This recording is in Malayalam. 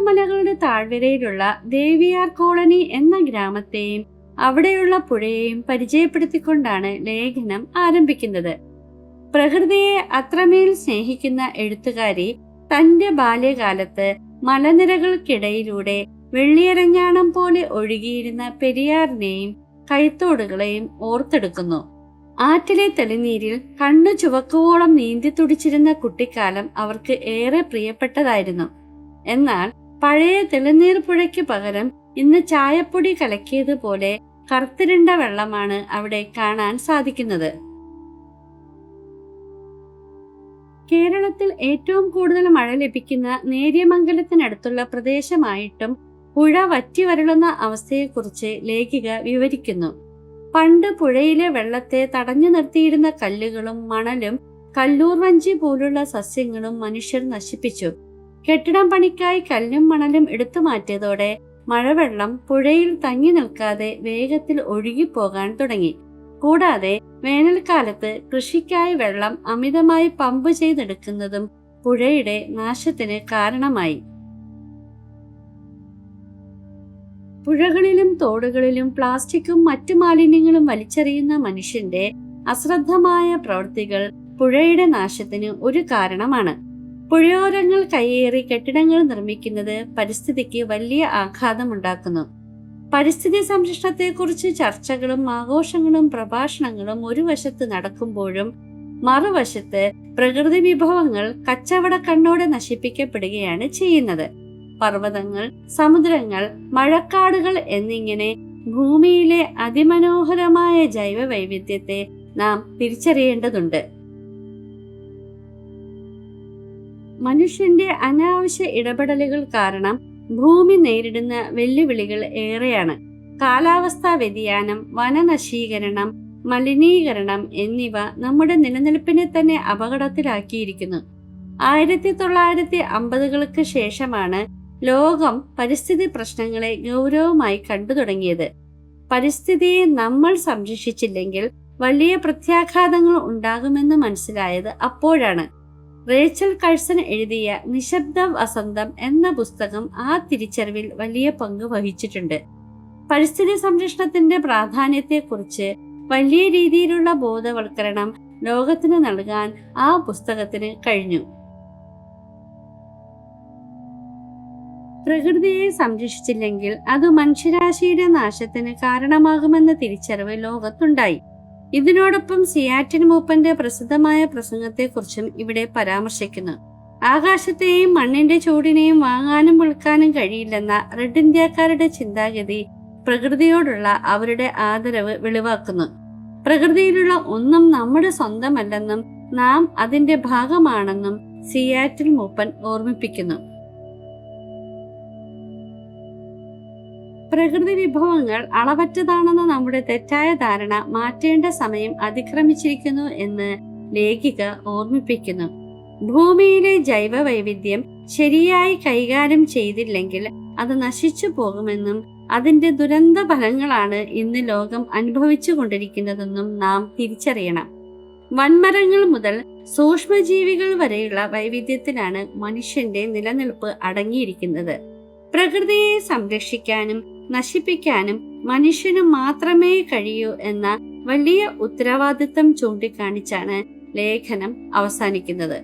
മലകളുടെ താഴ്വരയിലുള്ള ദേവിയാർ കോളനി എന്ന ഗ്രാമത്തെയും അവിടെയുള്ള പുഴയെയും പരിചയപ്പെടുത്തിക്കൊണ്ടാണ് ലേഖനം ആരംഭിക്കുന്നത്. പ്രകൃതിയെ അത്രമേൽ സ്നേഹിക്കുന്ന എഴുത്തുകാരി തന്റെ ബാല്യകാലത്ത് മലനിരകൾക്കിടയിലൂടെ വെള്ളിയരഞ്ഞാണം പോലെ ഒഴുകിയിരുന്ന പെരിയാറിനെയും കൈത്തോടുകളെയും ഓർത്തെടുക്കുന്നു. ആറ്റിലെ തെളിനീരിൽ കണ്ണു ചുവക്കുവോളം നീന്തി തുടിച്ചിരുന്ന കുട്ടിക്കാലം അവർക്ക് ഏറെ പ്രിയപ്പെട്ടതായിരുന്നു. എന്നാൽ പഴയ തെളിനീർ പുഴയ്ക്ക് പകരം ഇന്ന് ചായപ്പൊടി കലക്കിയതുപോലെ കറുത്തിരുണ്ട വെള്ളമാണ് അവിടെ കാണാൻ സാധിക്കുന്നത്. കേരളത്തിൽ ഏറ്റവും കൂടുതൽ മഴ ലഭിക്കുന്ന നേര്യമംഗലത്തിനടുത്തുള്ള പ്രദേശമായിട്ടും പുഴ വറ്റി വരളുന്ന അവസ്ഥയെക്കുറിച്ച് ലേഖിക വിവരിക്കുന്നു. പണ്ട് പുഴയിലെ വെള്ളത്തെ തടഞ്ഞു നിർത്തിയിരുന്ന കല്ലുകളും മണലും കല്ലൂർ വഞ്ചി പോലുള്ള സസ്യങ്ങളും മനുഷ്യർ നശിപ്പിച്ചു. കെട്ടിടം പണിക്കായി കല്ലും മണലും എടുത്തു മാറ്റിയതോടെ മഴവെള്ളം പുഴയിൽ തങ്ങി നിൽക്കാതെ വേഗത്തിൽ ഒഴുകിപ്പോകാൻ തുടങ്ങി. കൂടാതെ വേനൽക്കാലത്ത് കൃഷിക്കായി വെള്ളം അമിതമായി പമ്പ് ചെയ്തെടുക്കുന്നതും പുഴയുടെ നാശത്തിന് കാരണമായി. പുഴകളിലും തോടുകളിലും പ്ലാസ്റ്റിക്കും മറ്റു മാലിന്യങ്ങളും വലിച്ചെറിയുന്ന മനുഷ്യന്റെ അശ്രദ്ധമായ പ്രവൃത്തികൾ പുഴയുടെ നാശത്തിന് ഒരു കാരണമാണ്. പുഴയോരങ്ങൾ കയ്യേറി കെട്ടിടങ്ങൾ നിർമ്മിക്കുന്നത് പരിസ്ഥിതിക്ക് വലിയ ആഘാതമുണ്ടാക്കുന്നു. പരിസ്ഥിതി സംരക്ഷണത്തെക്കുറിച്ച് ചർച്ചകളും ആഘോഷങ്ങളും പ്രഭാഷണങ്ങളും ഒരു വശത്ത് നടക്കുമ്പോഴും മറുവശത്ത് പ്രകൃതി വിഭവങ്ങൾ കച്ചവട കണ്ണോടെ നശിപ്പിക്കപ്പെടുകയാണ് ചെയ്യുന്നത്. പർവ്വതങ്ങൾ, സമുദ്രങ്ങൾ, മഴക്കാടുകൾ എന്നിങ്ങനെ ഭൂമിയിലെ അതിമനോഹരമായ ജൈവ വൈവിധ്യത്തെ നാം തിരിച്ചറിയേണ്ടതുണ്ട്. മനുഷ്യന്റെ അനാവശ്യ ഇടപെടലുകൾ കാരണം ഭൂമി നേരിടുന്ന വെല്ലുവിളികൾ ഏറെയാണ്. കാലാവസ്ഥാ വ്യതിയാനം, വനനശീകരണം, മലിനീകരണം എന്നിവ നമ്മുടെ നിലനിൽപ്പിനെ തന്നെ അപകടത്തിലാക്കിയിരിക്കുന്നു. 1950-കൾക്ക് ശേഷമാണ് ലോകം പരിസ്ഥിതി പ്രശ്നങ്ങളെ ഗൗരവമായി കണ്ടു തുടങ്ങിയത്. പരിസ്ഥിതിയെ നമ്മൾ സംരക്ഷിച്ചില്ലെങ്കിൽ വലിയ പ്രത്യാഘാതങ്ങൾ ഉണ്ടാകുമെന്ന് മനസ്സിലായത് അപ്പോഴാണ്. റേച്ചൽ കഴ്സൺ എഴുതിയ നിശബ്ദ വസന്തം എന്ന പുസ്തകം ആ തിരിച്ചറിവിൽ വലിയ പങ്ക് വഹിച്ചിട്ടുണ്ട്. പരിസ്ഥിതി സംരക്ഷണത്തിന്റെ പ്രാധാന്യത്തെക്കുറിച്ച് വലിയ രീതിയിലുള്ള ബോധവൽക്കരണം ലോകത്തിന് നൽകാൻ ആ പുസ്തകത്തിന് കഴിഞ്ഞു. പ്രകൃതിയെ സംരക്ഷിച്ചില്ലെങ്കിൽ അത് മനുഷ്യരാശിയുടെ നാശത്തിന് കാരണമാകുമെന്ന തിരിച്ചറിവ് ലോകത്തുണ്ടായി. ഇതിനോടൊപ്പം സിയാറ്റിൻ മൂപ്പന്റെ പ്രസിദ്ധമായ പ്രസംഗത്തെക്കുറിച്ചും ഇവിടെ പരാമർശിക്കുന്നു. ആകാശത്തെയും മണ്ണിന്റെ ചൂടിനെയും വാങ്ങാനും വിൽക്കാനും കഴിയില്ലെന്ന റെഡ് ഇന്ത്യക്കാരുടെ ചിന്താഗതി പ്രകൃതിയോടുള്ള അവരുടെ ആദരവ് വെളിവാക്കുന്നു. പ്രകൃതിയിലുള്ള ഒന്നും നമ്മുടെ സ്വന്തമല്ലെന്നും നാം അതിന്റെ ഭാഗമാണെന്നും സിയാറ്റിൻ മൂപ്പൻ ഓർമ്മിപ്പിക്കുന്നു. പ്രകൃതി വിഭവങ്ങൾ അളവറ്റതാണെന്ന നമ്മുടെ തെറ്റായ ധാരണ മാറ്റേണ്ട സമയം അതിക്രമിച്ചിരിക്കുന്നു എന്ന് ലേഖിക ഓർമ്മിപ്പിക്കുന്നു. ഭൂമിയിലെ ജൈവ വൈവിധ്യം ശരിയായി കൈകാര്യം ചെയ്തില്ലെങ്കിൽ അത് നശിച്ചു പോകുമെന്നും അതിന്റെ ദുരന്ത ഫലങ്ങളാണ് ഇന്ന് ലോകം അനുഭവിച്ചു കൊണ്ടിരിക്കുന്നതെന്നും നാം തിരിച്ചറിയണം. വൻമരങ്ങൾ മുതൽ സൂക്ഷ്മജീവികൾ വരെയുള്ള വൈവിധ്യത്തിലാണ് മനുഷ്യന്റെ നിലനിൽപ്പ് അടങ്ങിയിരിക്കുന്നത്. പ്രകൃതിയെ സംരക്ഷിക്കാനും നശിപ്പിക്കാനും മനുഷ്യന് മാത്രമേ കഴിയൂ എന്ന വലിയ ഉത്തരവാദിത്തം ചൂണ്ടിക്കാണിച്ചാണ് ലേഖനം അവസാനിക്കുന്നത്.